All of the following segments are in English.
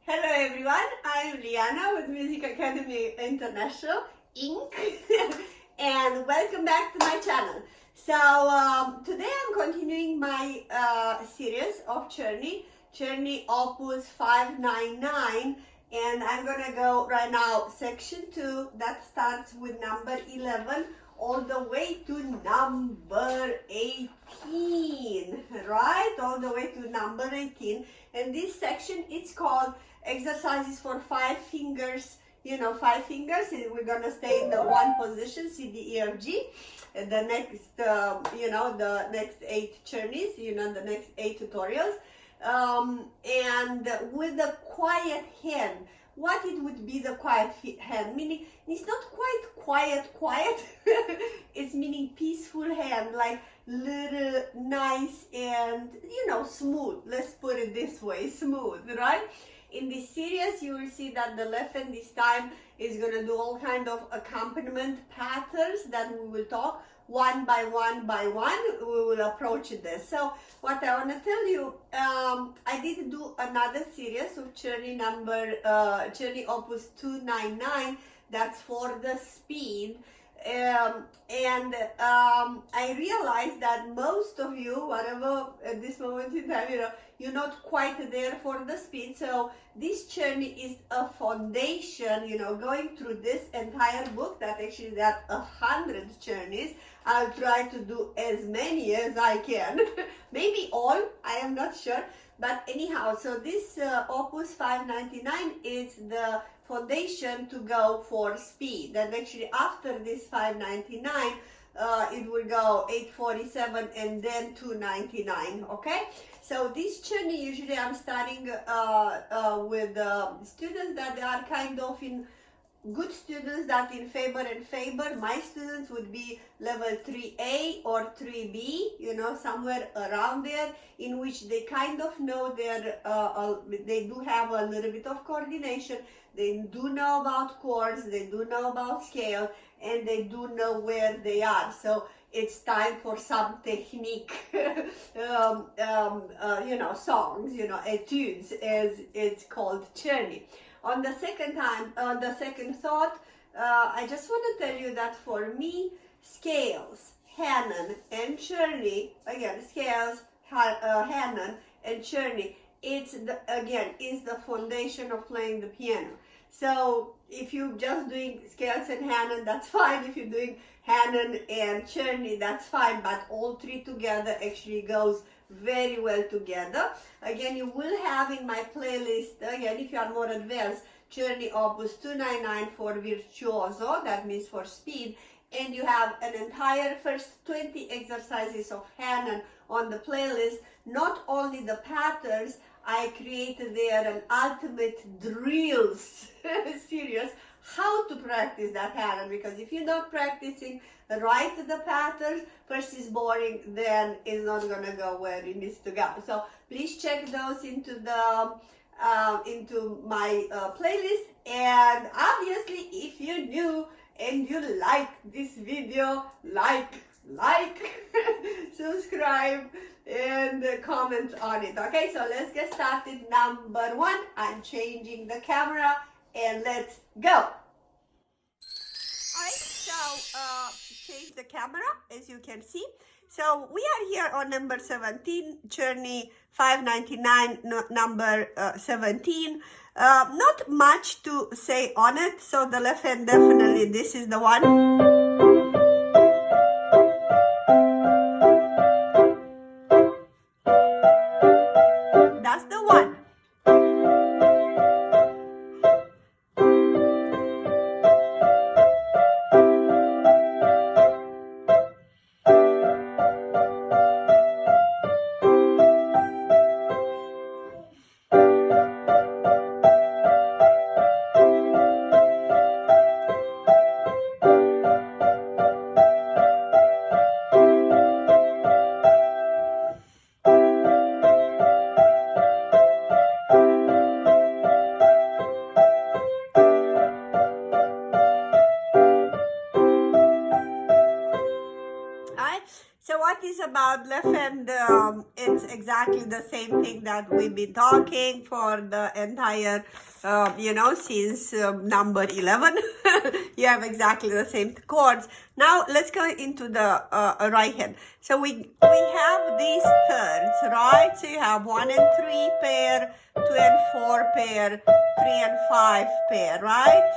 Hello everyone, I'm Liana with Music Academy International Inc. and welcome back to my channel. So today I'm continuing my series of Czerny Opus 599, and I'm gonna go right now section 2 that starts with number 11 all the way to number 18, right? All the way to number 18. And this section is called exercises for 5 fingers. You know, 5 fingers. We're gonna stay in the one position, C, D, E, F, G. And the next, the next 8 Czernys, the next 8 tutorials. And with the quiet hand. What it would be the quiet hand? Meaning, it's not quite quiet. It's meaning peaceful hand, like little, nice and, smooth. Let's put it this way, smooth, right? In this series, you will see that the left hand this time is going to do all kind of accompaniment patterns that we will talk one by one by one. We will approach this. So what I want to tell you, I did do another series of Czerny Opus 299. That's for the speed. I realized that most of you, whatever at this moment in time, you're not quite there for the speed. So this Czerny is a foundation, going through this entire book, that actually there are 100 Czernys. I'll try to do as many as I can. Maybe all, I am not sure. But anyhow, so this Opus 599 is the foundation to go for speed. And actually after this 599, it will go 847 and then 299, okay? So this Czerny, usually I'm starting with students that are kind of in good students that in favor and favor. My students would be level 3A or 3B, somewhere around there, in which they kind of know they do have a little bit of coordination, they do know about chords, they do know about scale, and they do know where they are. So it's time for some technique, songs, etudes, as it's called Czerny. On the second thought, I just want to tell you that for me, scales, Hanon and Czerny, again, scales, Hanon and Czerny, is the foundation of playing the piano. So if you're just doing scales and Hanon, that's fine. If you're doing Hanon and Czerny, that's fine. But all three together actually goes very well together. Again, you will have in my playlist, again, if you are more advanced, Czerny Opus 299 for virtuoso, that means for speed, and you have an entire first 20 exercises of Hanon on the playlist. Not only the patterns, I created there an ultimate drills series, how to practice that Hanon, because if you're not practicing right the patterns, first is boring, then it's not gonna go where it needs to go. So please check those into the into my playlist. And obviously, if you're new and you like this video, like subscribe and comment on it. Okay, so let's get started. Number 1, I'm changing the camera and let's go. Alright, so change the camera, as you can see. So we are here on number 17, Czerny 599, number 17. Not much to say on it. So the left hand, definitely this is the one. That's the one. what is about left hand? It's exactly the same thing that we've been talking for the entire, since number 11. You have exactly the same chords. Now let's go into the right hand. So we have these thirds, right? So you have 1 and 3 pair, 2 and 4 pair, 3 and 5 pair, right?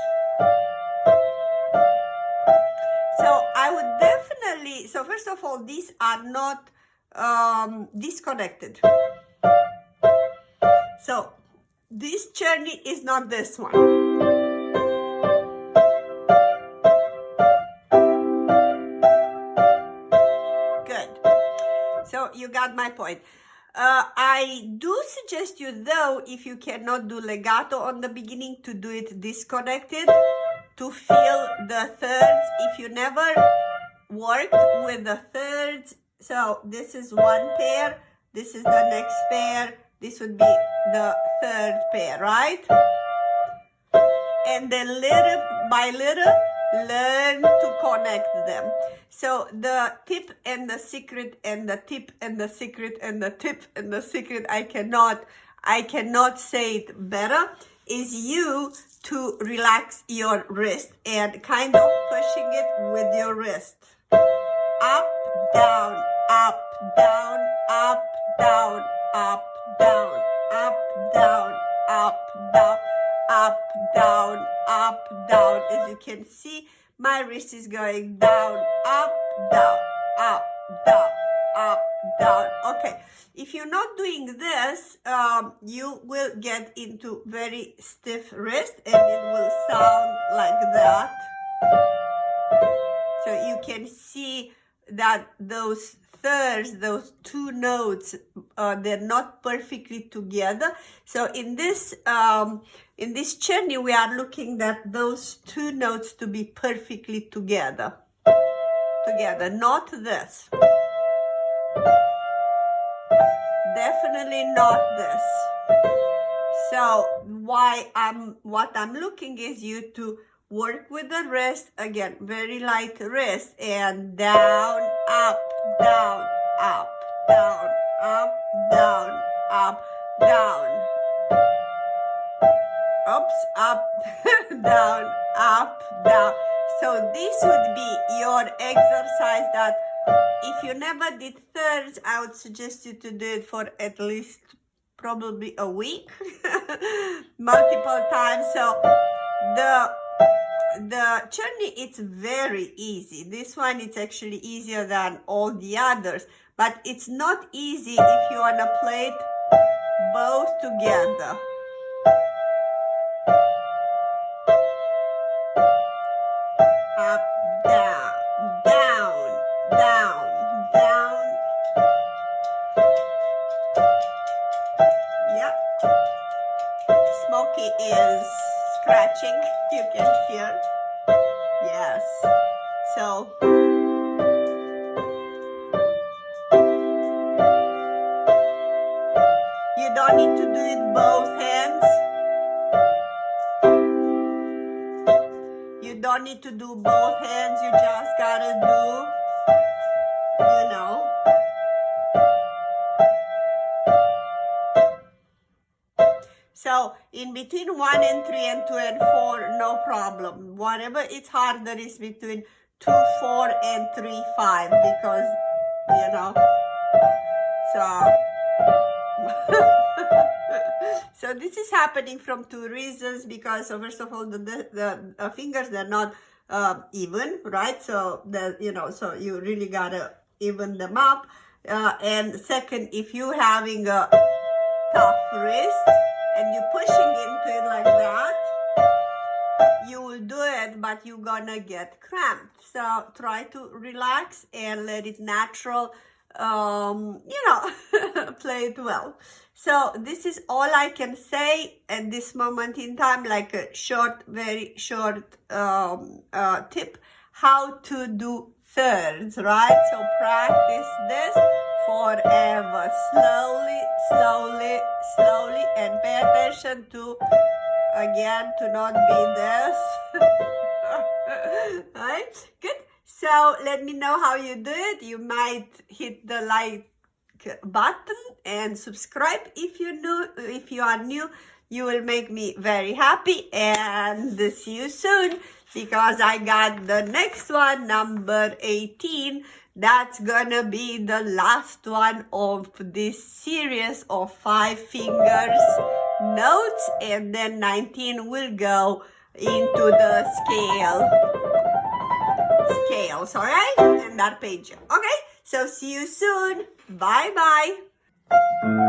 So I would definitely, so first of all, these are not disconnected. So this Czerny is not this one. Good. So you got my point. I do suggest you, though, if you cannot do legato on the beginning, to do it disconnected, to feel the thirds. If you never worked with the thirds, so this is one pair, this is the next pair, this would be the third pair, right? And then little by little, learn to connect them. So the tip and the secret and the tip and the secret and the tip and the secret, I cannot say it better, is you to relax your wrist and kind of pushing it with your wrist. Up, down, up, down, up, down, up, down, up, down, up, down, up, down, up, down. As you can see, my wrist is going down, up, down, up, down, up, down. Okay, if you're not doing this, you will get into very stiff wrist and it will sound like that. So you can see that those thirds, those two notes, they're not perfectly together. So in this Czerny, we are looking at those two notes to be perfectly together, not this. Definitely not this. So what I'm looking is you to work with the wrist, again, very light wrist, and down, up, down, up, down, up, down, up, down. Oops, up, down, up, down. So this would be your exercise that if you never did thirds, I would suggest you to do it for at least probably a week, multiple times. So the Czerny, it's very easy. This one, it's actually easier than all the others, but it's not easy if you want to play it both together. Up, down, down, down, down. Yeah. Smokey is scratching, you can hear. Yes. So you don't need to do it both hands. You don't need to do both hands. You just gotta do, So in between 1 and 3 and 2 and 4, no problem. Whatever it's harder is between 2, 4 and 3, 5, because, so. So this is happening from two reasons, because first of all, the fingers, they're not even, right? So so you really gotta even them up. And second, if you're having a tough wrist and you're pushing into it like that, you will do it, but you're gonna get cramped. So try to relax and let it natural, play it well. So this is all I can say at this moment in time, like a short, very short tip, how to do thirds, right? So practice this forever, slowly, slowly, slowly, and pay attention to, again, to not be this. Right? Good. So let me know how you do it. You might hit the like button and subscribe if you're new. If you are new, you will make me very happy, and see you soon, because I got the next one, number 18. That's gonna be the last one of this series of 5 fingers notes, and then 19 will go into the scales, all right, and arpeggio. Okay, so see you soon. Bye bye.